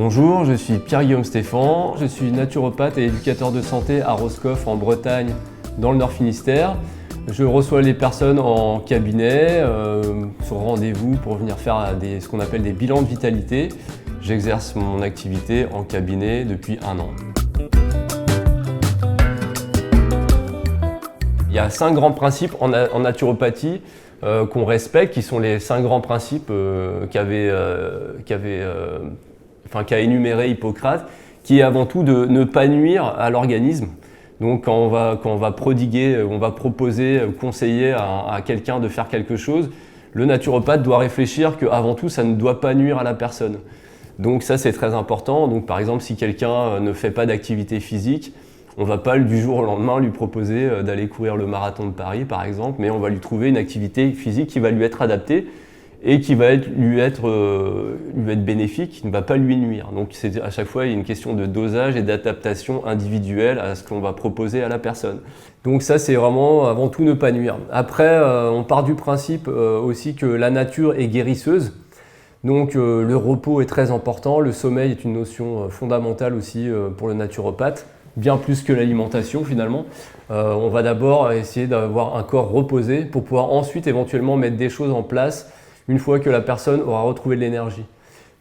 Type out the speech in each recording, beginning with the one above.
Bonjour, je suis Pierre-Guillaume Stéphan, je suis naturopathe et éducateur de santé à Roscoff en Bretagne, dans le Nord Finistère. Je reçois les personnes en cabinet, sur rendez-vous pour venir faire ce qu'on appelle des bilans de vitalité. J'exerce mon activité en cabinet depuis 1 an. Il y a 5 grands principes en naturopathie qu'on respecte, qui sont les 5 grands principes qu'a énuméré Hippocrate, qui est avant tout de ne pas nuire à l'organisme. Donc quand on va prodiguer, on va proposer, conseiller à quelqu'un de faire quelque chose, le naturopathe doit réfléchir qu'avant tout, ça ne doit pas nuire à la personne. Donc ça, c'est très important. Donc par exemple, si quelqu'un ne fait pas d'activité physique, on ne va pas du jour au lendemain lui proposer d'aller courir le marathon de Paris, par exemple, mais on va lui trouver une activité physique qui va lui être adaptée et qui va lui être bénéfique, qui ne va pas lui nuire. Donc c'est à chaque fois une question de dosage et d'adaptation individuelle à ce qu'on va proposer à la personne. Donc ça, c'est vraiment avant tout ne pas nuire. Après, on part du principe aussi que la nature est guérisseuse. Donc le repos est très important, le sommeil est une notion fondamentale aussi pour le naturopathe, bien plus que l'alimentation finalement. On va d'abord essayer d'avoir un corps reposé pour pouvoir ensuite éventuellement mettre des choses en place une fois que la personne aura retrouvé de l'énergie.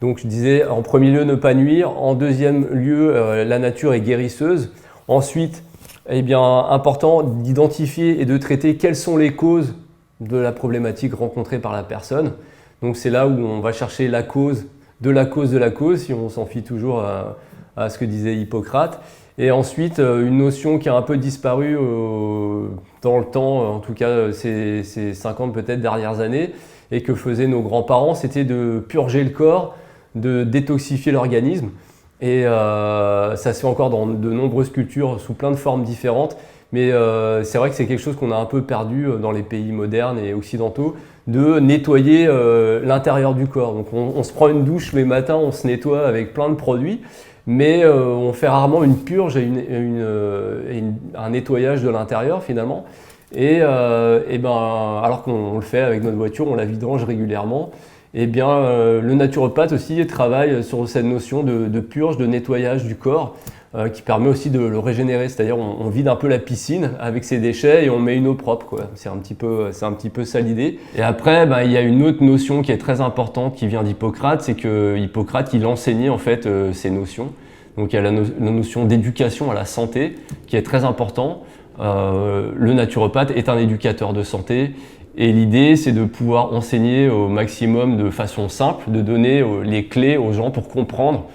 Donc je disais en premier lieu ne pas nuire, en deuxième lieu la nature est guérisseuse. Ensuite, important d'identifier et de traiter quelles sont les causes de la problématique rencontrée par la personne. Donc c'est là où on va chercher la cause de la cause de la cause, si on s'en fie toujours à ce que disait Hippocrate. Et ensuite, une notion qui a un peu disparu dans le temps, en tout cas ces 50 peut-être dernières années, et que faisaient nos grands-parents, c'était de purger le corps, de détoxifier l'organisme. Et ça se fait encore dans de nombreuses cultures sous plein de formes différentes. Mais c'est vrai que c'est quelque chose qu'on a un peu perdu dans les pays modernes et occidentaux, de nettoyer l'intérieur du corps. Donc on se prend une douche les matins, on se nettoie avec plein de produits, mais on fait rarement une purge et un nettoyage de l'intérieur finalement. Alors qu'on le fait avec notre voiture, on la vidange régulièrement. Le naturopathe aussi travaille sur cette notion de purge, de nettoyage du corps, qui permet aussi de le régénérer. C'est-à-dire on vide un peu la piscine avec ses déchets et on met une eau propre, quoi. C'est un petit peu ça l'idée. Et après, il y a une autre notion qui est très importante qui vient d'Hippocrate, c'est que Hippocrate, il enseignait en fait ces notions. Donc il y a la notion d'éducation à la santé qui est très important. Le naturopathe est un éducateur de santé et l'idée c'est de pouvoir enseigner au maximum de façon simple, de donner les clés aux gens pour comprendre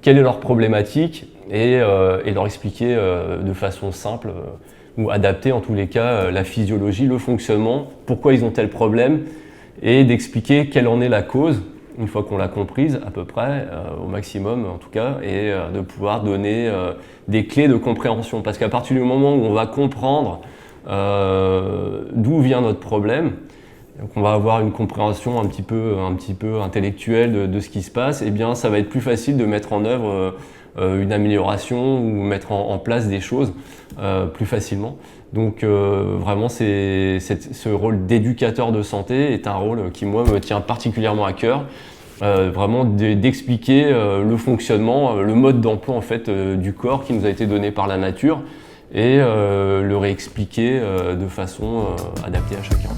quelle est leur problématique et leur expliquer de façon simple ou adaptée en tous les cas la physiologie, le fonctionnement, pourquoi ils ont tel problème et d'expliquer quelle en est la cause une fois qu'on l'a comprise à peu près, au maximum en tout cas, et de pouvoir donner des clés de compréhension. Parce qu'à partir du moment où on va comprendre d'où vient notre problème, donc on va avoir une compréhension un petit peu intellectuelle de ce qui se passe, et bien ça va être plus facile de mettre en œuvre une amélioration ou mettre en place des choses plus facilement. Donc vraiment ce rôle d'éducateur de santé est un rôle qui moi me tient particulièrement à cœur. Vraiment d'expliquer le fonctionnement, le mode d'emploi en fait du corps qui nous a été donné par la nature et le réexpliquer de façon adaptée à chacun.